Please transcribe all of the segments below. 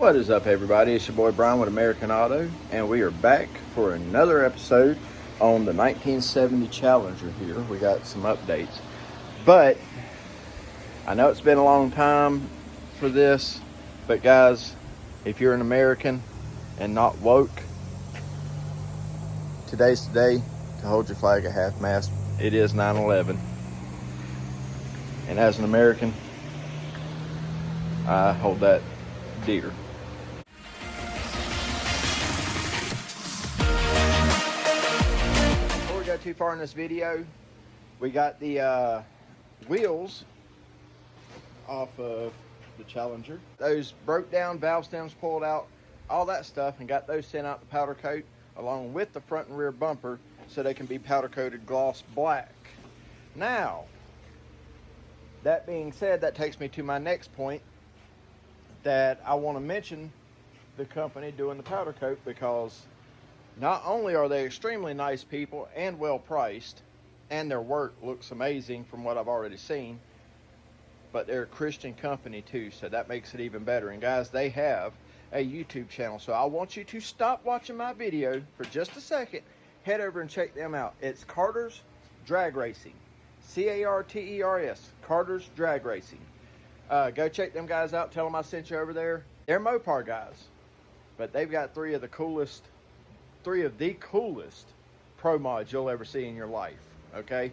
What is up, everybody? It's your boy Brian with American Auto, and we are back for another episode on the 1970 Challenger here. We got some updates, but I know it's been a long time for this, but guys, if you're an American and not woke, today's the day to hold your flag at half-mast. It is 9/11, and as an American, I hold that dear. Before we go too far in this video, we got the wheels off of the Challenger. Those broke down, valve stems pulled out, all that stuff, and got those sent out to powder coat along with the front and rear bumper so they can be powder coated gloss black. Now, that being said, that takes me to my next point, that I want to mention the company doing the powder coat, because not only are they extremely nice people and well priced, and their work looks amazing from what I've already seen, but they're a Christian company too, so that makes it even better. And guys, they have a YouTube channel, so I want you to stop watching my video for just a second, head over and check them out. It's Carter's Drag Racing, C-A-R-T-E-R-S, Carter's Drag Racing. Go check them guys out. Tell them I sent you over there. They're Mopar guys, but they've got three of the coolest pro mods you'll ever see in your life, okay?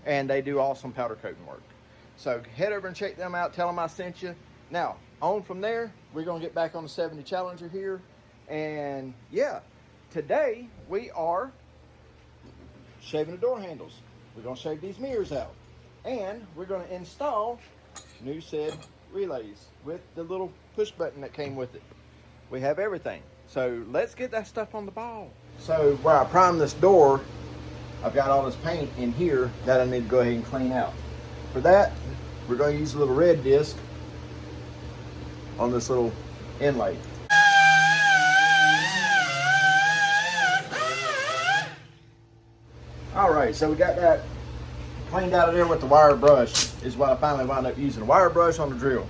And they do awesome powder coating work. So head over and check them out. Tell them I sent you. Now, on from there, we're going to get back on the 70 Challenger here. And yeah, today we are shaving the door handles. We're going to shave these mirrors out. And we're going to install new said relays with the little push button that came with it. We have everything. So let's get that stuff on the ball. So where I primed this door, I've got all this paint in here that I need to go ahead and clean out. For that, we're going to use a little red disc on this little inlay. Alright, so we got that cleaned out of there with the wire brush, is what I finally wound up using. A wire brush on the drill.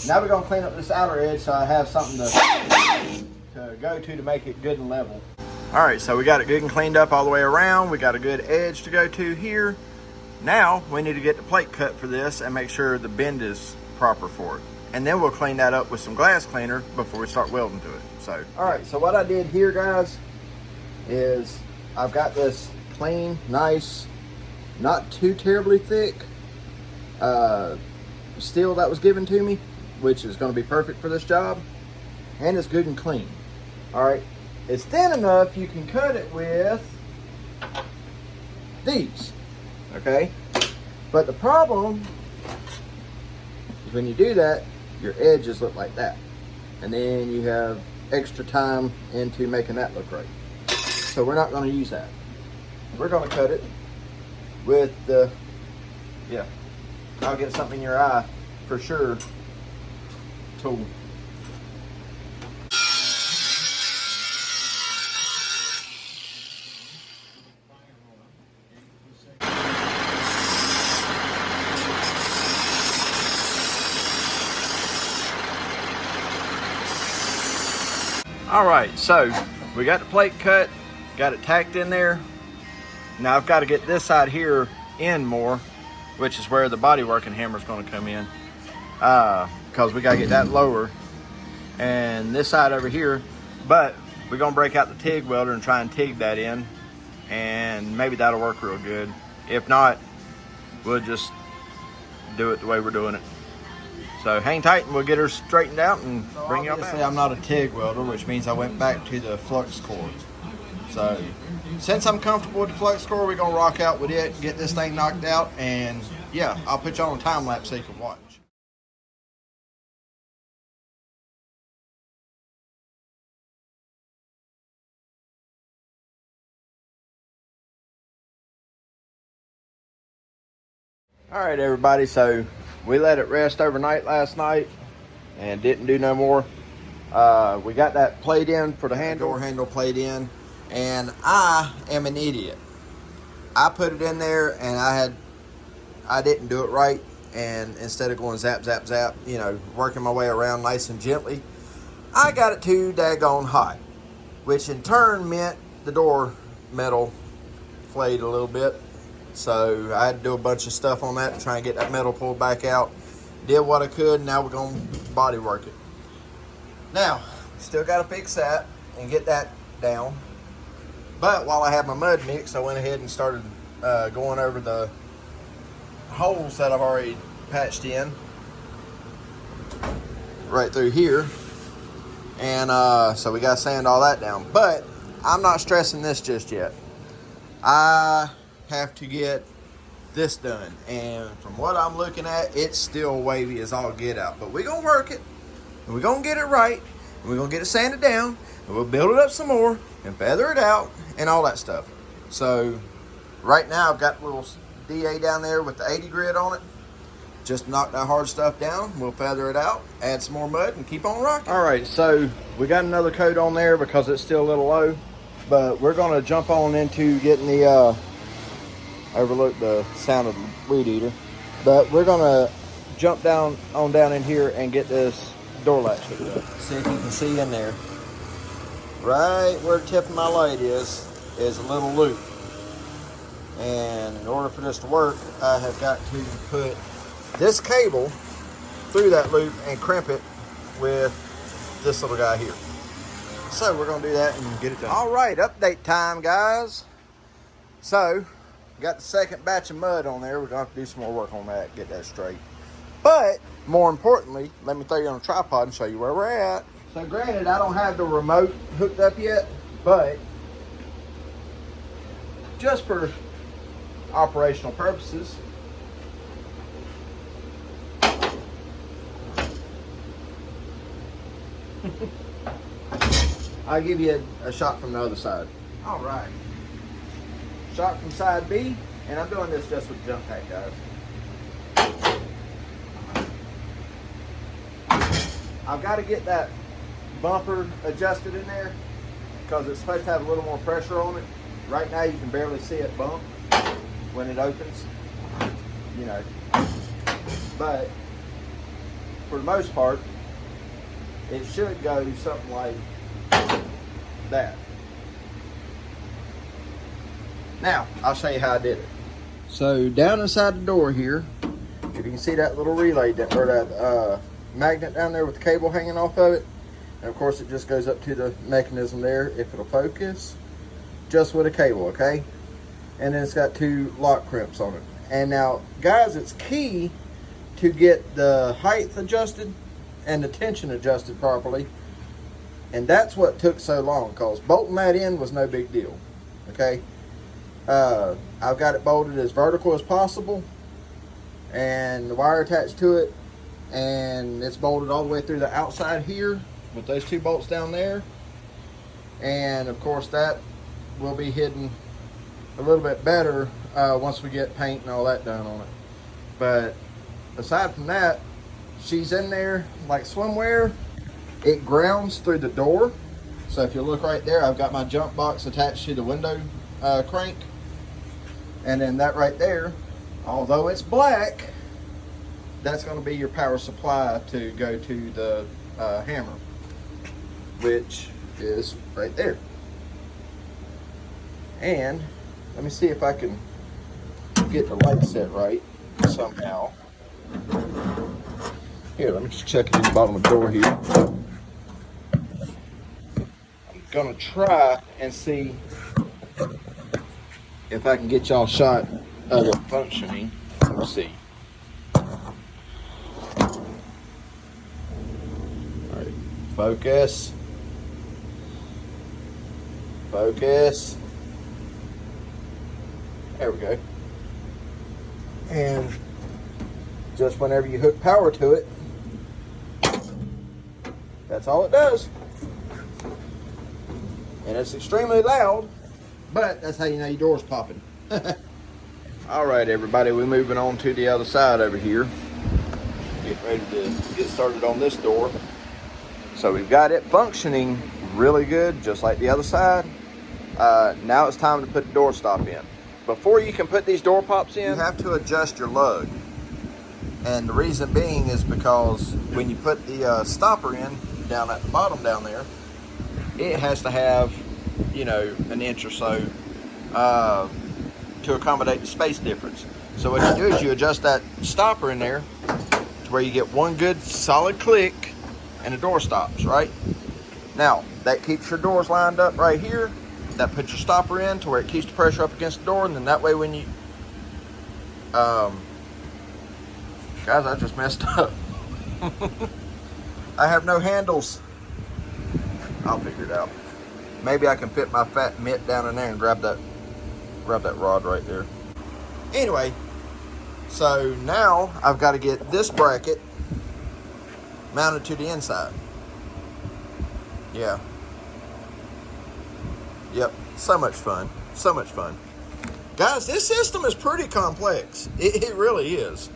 Now we're going to clean up this outer edge so I have something to go to make it good and level. Alright, so we got it good and cleaned up all the way around. We got a good edge to go to here. Now we need to get the plate cut for this and make sure the bend is proper for it. And then we'll clean that up with some glass cleaner before we start welding to it. So, alright, so what I did here, guys, is I've got this clean, nice, not too terribly thick steel that was given to me, which is going to be perfect for this job, and it's good and clean. Alright, it's thin enough you can cut it with these, okay? But the problem is when you do that, your edges look like that, and then you have extra time into making that look right. So we're not going to use that. We're going to cut it with the, yeah, I'll get something in your eye for sure tool. All right, so we got the plate cut, got it tacked in there. Now I've got to get this side here in more, which is where the body working hammer is going to come in, because we got to get that lower, and this side over here. But we're going to break out the TIG welder and try and TIG that in, and maybe that'll work real good. If not, we'll just do it the way we're doing it. So hang tight and we'll get her straightened out and bring y'all back. I'm not a TIG welder, which means I went back to the flux core. So since I'm comfortable with the flux core, we're gonna rock out with it, get this thing knocked out, and yeah, I'll put you on a time lapse so you can watch. All right, everybody, so we let it rest overnight last night and didn't do no more. We got that plate in for the door handle plate in, and I am an idiot. I put it in there and I didn't do it right, And instead of going zap, zap, zap, you know, working my way around nice and gently, I got it too daggone hot, which in turn meant the door metal flayed a little bit. So I had to do a bunch of stuff on that to try and get that metal pulled back out. Did what I could. Now we're going to body work it. Now, still got to fix that and get that down. But while I had my mud mix, I went ahead and started going over the holes that I've already patched in right through here. And so we got to sand all that down. But I'm not stressing this just yet. I have to get this done, and from what I'm looking at, it's still wavy as all get out, but we're gonna work it and we're gonna get it right, and we're gonna get it sanded down, and we'll build it up some more and feather it out and all that stuff. So right now I've got a little DA down there with the 80 grit on it. Just knock that hard stuff down, we'll feather it out, add some more mud, and keep on rocking. All right, so we got another coat on there because it's still a little low, but we're gonna jump on into getting the overlook the sound of the weed eater, but we're gonna jump down in here and get this door latch hooked up. See if you can see in there, right where the tip of my light is a little loop, and in order for this to work, I have got to put this cable through that loop and crimp it with this little guy here. So we're gonna do that and get it done. All right, update time, guys. So got the second batch of mud on there. We're gonna have to do some more work on that, get that straight. But more importantly, let me throw you on a tripod and show you where we're at. So granted, I don't have the remote hooked up yet, but just for operational purposes, I'll give you a shot from the other side. All right. Shot from side B, and I'm doing this just with jump pack, guys. I've got to get that bumper adjusted in there because it's supposed to have a little more pressure on it. Right now you can barely see it bump when it opens, you know, but for the most part it should go something like that. Now, I'll show you how I did it. So down inside the door here, if you can see that little relay, or that magnet down there with the cable hanging off of it, and of course it just goes up to the mechanism there, if it'll focus, just with a cable, okay? And then it's got 2 lock crimps on it. And now, guys, it's key to get the height adjusted and the tension adjusted properly. And that's what took so long, because bolting that in was no big deal, okay? I've got it bolted as vertical as possible, and the wire attached to it, and it's bolted all the way through the outside here with those 2 bolts down there. And of course that will be hidden a little bit better once we get paint and all that done on it. But aside from that, she's in there like swimwear. It grounds through the door. So if you look right there, I've got my jump box attached to the window crank. And then that right there, although it's black, that's going to be your power supply to go to the hammer, which is right there. And let me see if I can get the light set right somehow. Here, let me just check it in the bottom of the door here. I'm gonna try and see if I can get y'all a shot of it functioning. Let's see. Alright, focus. Focus. There we go. And just whenever you hook power to it, that's all it does. And it's extremely loud, but that's how you know your door's popping. All right, everybody, we're moving on to the other side over here. Getting ready to get started on this door. So we've got it functioning really good, just like the other side. Now it's time to put the door stop in. Before you can put these door pops in, you have to adjust your lug. And the reason being is because when you put the stopper in down at the bottom down there, it has to have, you know, an inch or so to accommodate the space difference. So what you do is you adjust that stopper in there to where you get one good solid click and the door stops, right? Now, that keeps your doors lined up right here. That puts your stopper in to where it keeps the pressure up against the door, and then that way when you... guys, I just messed up. I have no handles. I'll figure it out. Maybe I can fit my fat mitt down in there and grab that rod right there. Anyway, so now I've got to get this bracket mounted to the inside. Yeah. Yep. So much fun. So much fun. Guys, this system is pretty complex. It really is.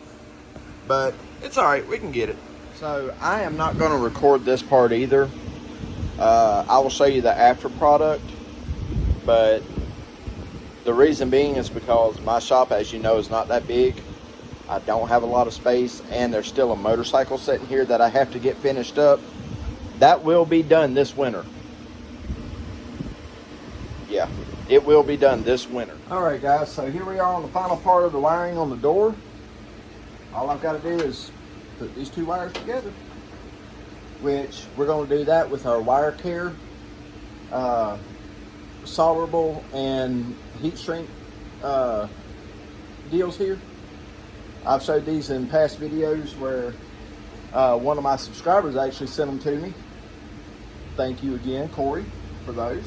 But it's all right. We can get it. So I am not going to record this part either. I will show you the after product. But the reason being is because my shop, as you know, is not that big. I don't have a lot of space, and there's still a motorcycle sitting here that I have to get finished up. That will be done this winter. Yeah, it will be done this winter. All right, guys, so here we are on the final part of the wiring on the door. All I've got to do is put these two wires together, which we're going to do that with our wire care, solderable and heat shrink deals here. I've showed these in past videos where one of my subscribers actually sent them to me. Thank you again, Corey, for those,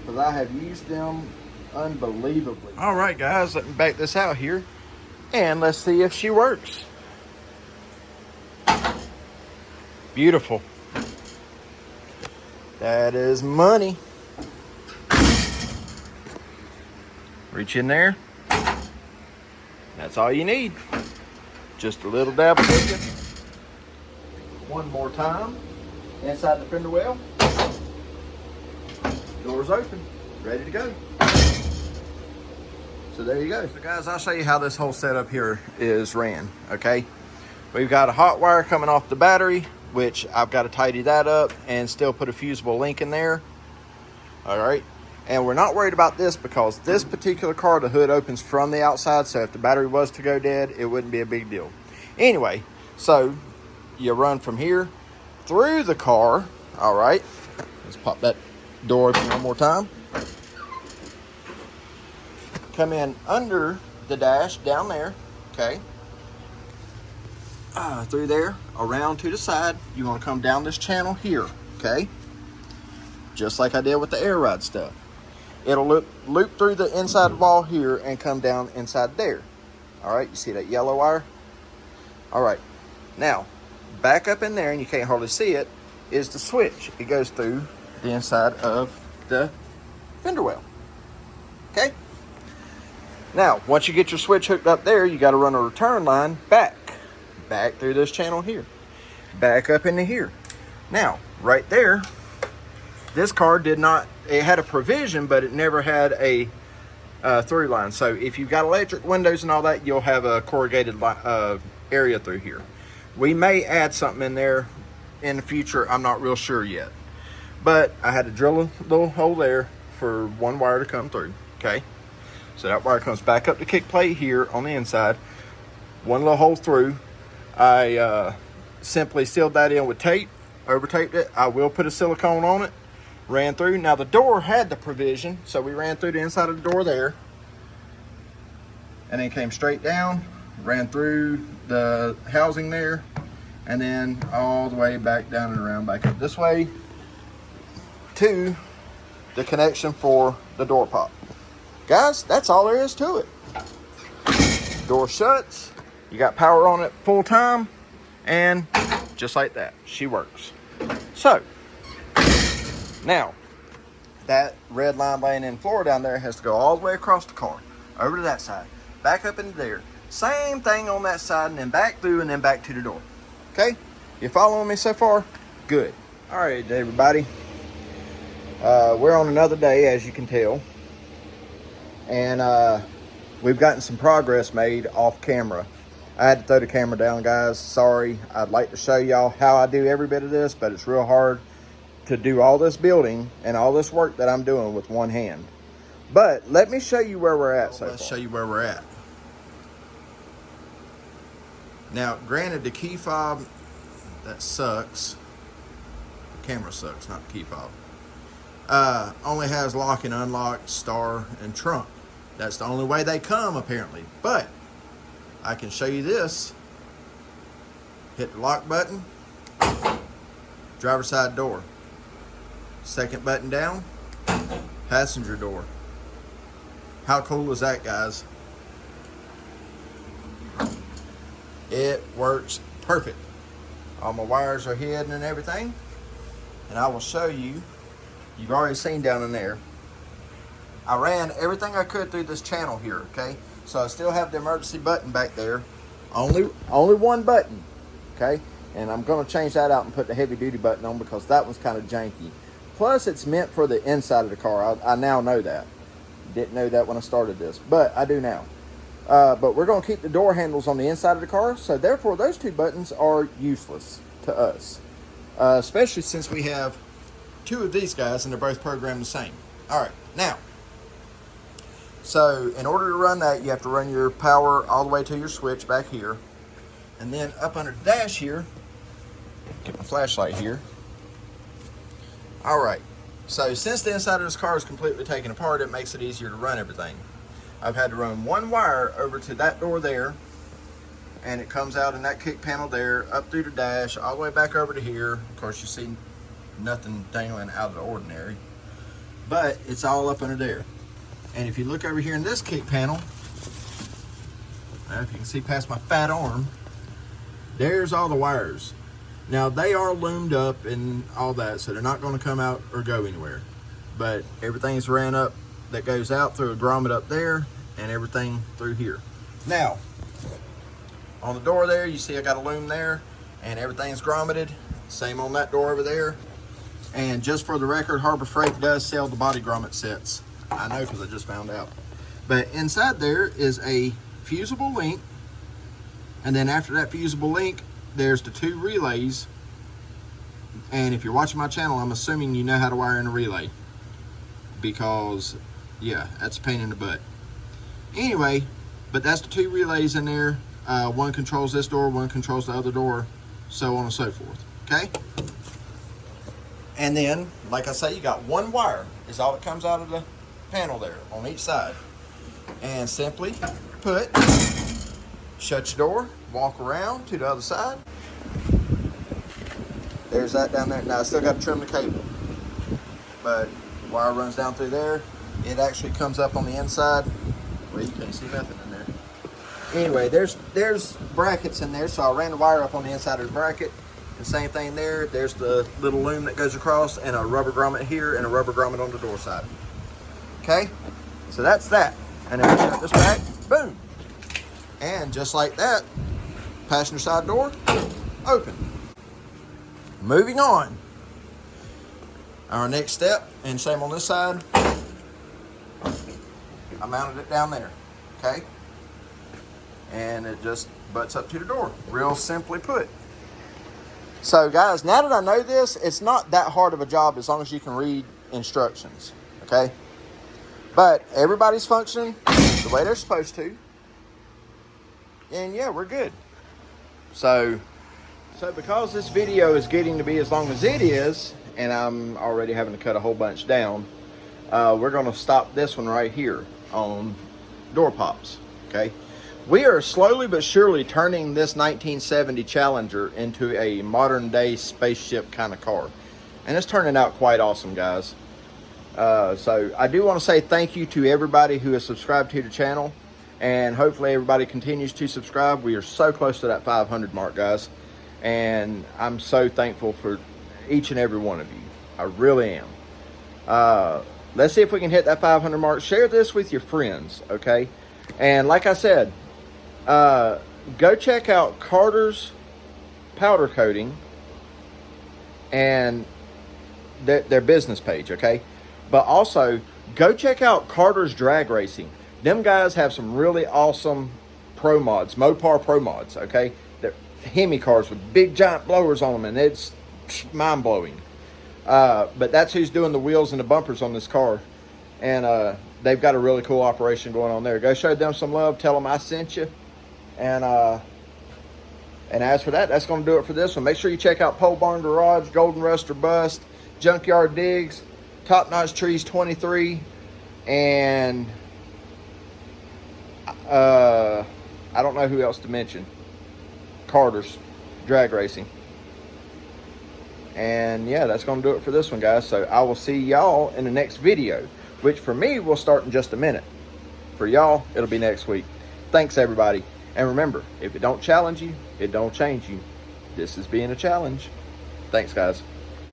because I have used them unbelievably. All right, guys, let me back this out here, and let's see if she works. Beautiful. That is money. Reach in there. That's all you need. Just a little dab of it. One more time. Inside the fender well. Doors open. Ready to go. So there you go. So guys, I'll show you how this whole setup here is ran. Okay. We've got a hot wire coming off the battery, which I've got to tidy that up and still put a fusible link in there. All right. And we're not worried about this because this particular car, the hood opens from the outside. So if the battery was to go dead, it wouldn't be a big deal. Anyway, so you run from here through the car. All right. Let's pop that door open one more time. Come in under the dash down there. Okay. Through there, around to the side. You want to come down this channel here. Okay. Just like I did with the air ride stuff. It'll loop through the inside wall here and come down inside there. All right, you see that yellow wire? All right, now back up in there, and you can't hardly see it, is the switch. It goes through the inside of the fender well. Okay? Now, once you get your switch hooked up there, you got to run a return line back through this channel here, back up into here. Now, right there, this car did not, it had a provision, but it never had a through line. So if you've got electric windows and all that, you'll have a corrugated area through here. We may add something in there in the future. I'm not real sure yet. But I had to drill a little hole there for one wire to come through. Okay. So that wire comes back up the kick plate here on the inside. One little hole through. I simply sealed that in with tape. Over taped it. I will put a silicone on it. Ran through. Now the door had the provision, so we ran through the inside of the door there, and then came straight down, ran through the housing there, and then all the way back down and around back up this way to the connection for the door pop. Guys, that's all there is to it. Door shuts, you got power on it full time, and just like that, she works. So now, that red line laying in the floor down there has to go all the way across the car, over to that side, back up into there. Same thing on that side, and then back through, and then back to the door. Okay? You following me so far? Good. All right, everybody. We're on another day, as you can tell. And we've gotten some progress made off camera. I had to throw the camera down, guys. Sorry. I'd like to show y'all how I do every bit of this, but it's real hard to do all this building and all this work that I'm doing with one hand. But let me show you where we're at so far. Let's show you where we're at. Now, granted, the key fob, that sucks. The camera sucks, not the key fob. Only has lock and unlock, star, and trunk. That's the only way they come, apparently. But I can show you this. Hit the lock button, driver's side door. Second button down, passenger door. How cool is that, guys? It works perfect. All my wires are hidden and everything. And I will show you. You've already seen down in there. I ran everything I could through this channel here, okay? So I still have the emergency button back there. Only one button, okay? And I'm gonna change that out and put the heavy duty button on because that one's kind of janky. Plus it's meant for the inside of the car. I now know that. Didn't know that when I started this, but I do now. But we're gonna keep the door handles on the inside of the car, so therefore those two buttons are useless to us. Especially since we have two of these guys and they're both programmed the same. All right, now, so in order to run that, you have to run your power all the way to your switch back here. And then up under the dash here, get my flashlight here. All right, so since the inside of this car is completely taken apart, it makes it easier to run everything. I've had to run one wire over to that door there, and it comes out in that kick panel there, up through the dash, all the way back over to here. Of course, you see nothing dangling out of the ordinary, but it's all up under there. And if you look over here in this kick panel, if you can see past my fat arm, there's all the wires. Now they are loomed up and all that, so they're not going to come out or go anywhere. But everything's ran up that goes out through a grommet up there and everything through here. Now, on the door there, you see I got a loom there and everything's grommeted. Same on that door over there. And just for the record, Harbor Freight does sell the body grommet sets. I know because I just found out. But inside there is a fusible link. And then after that fusible link, there's the two relays. And if you're watching my channel, I'm assuming you know how to wire in a relay. Because, yeah, that's a pain in the butt. Anyway, but that's the two relays in there. One controls this door, one controls the other door, so on and so forth, okay? And then, like I say, you got one wire is all that comes out of the panel there on each side. And simply put, shut your door, walk around to the other side. There's that down there. Now I still got to trim the cable, but the wire runs down through there. It actually comes up on the inside. Well, you can't see nothing in there. Anyway, there's brackets in there, so I ran the wire up on the inside of the bracket. And same thing there. There's the little loom that goes across, and a rubber grommet here, and a rubber grommet on the door side. Okay, so that's that. And then we shut this back, boom. And just like that, passenger side door, open. Moving on. Our next step, and same on this side, I mounted it down there, okay? And it just butts up to the door, real simply put. So guys, now that I know this, it's not that hard of a job as long as you can read instructions, okay? But everybody's functioning the way they're supposed to. And yeah, we're good. So because this video is getting to be as long as it is, and I'm already having to cut a whole bunch down, we're gonna stop this one right here on door pops, okay? We are slowly but surely turning this 1970 Challenger into a modern day spaceship kind of car. And it's turning out quite awesome, guys. So I do want to say thank you to everybody who has subscribed to the channel. And hopefully everybody continues to subscribe. We are so close to that 500 mark, guys. And I'm so thankful for each and every one of you. I really am. Let's see if we can hit that 500 mark. Share this with your friends, okay? And like I said, go check out Carter's Powder Coating and their business page, okay? But also, go check out Carter's Drag Racing. Them guys have some really awesome Pro Mods, Mopar Pro Mods, okay? They're Hemi cars with big giant blowers on them, and it's mind-blowing. But that's who's doing the wheels and the bumpers on this car. And they've got a really cool operation going on there. Go show them some love. Tell them I sent you. And as for that, that's going to do it for this one. Make sure you check out Pole Barn Garage, Golden Rust or Bust, Junkyard Digs, Top Notch Trees 23, and I don't know who else to mention. Carter's Drag Racing. And yeah, that's going to do it for this one, guys. So I will see y'all in the next video, which for me will start in just a minute. For y'all, it'll be next week. Thanks, everybody. And remember, if it don't challenge you, it don't change you. This is being a challenge. Thanks, guys.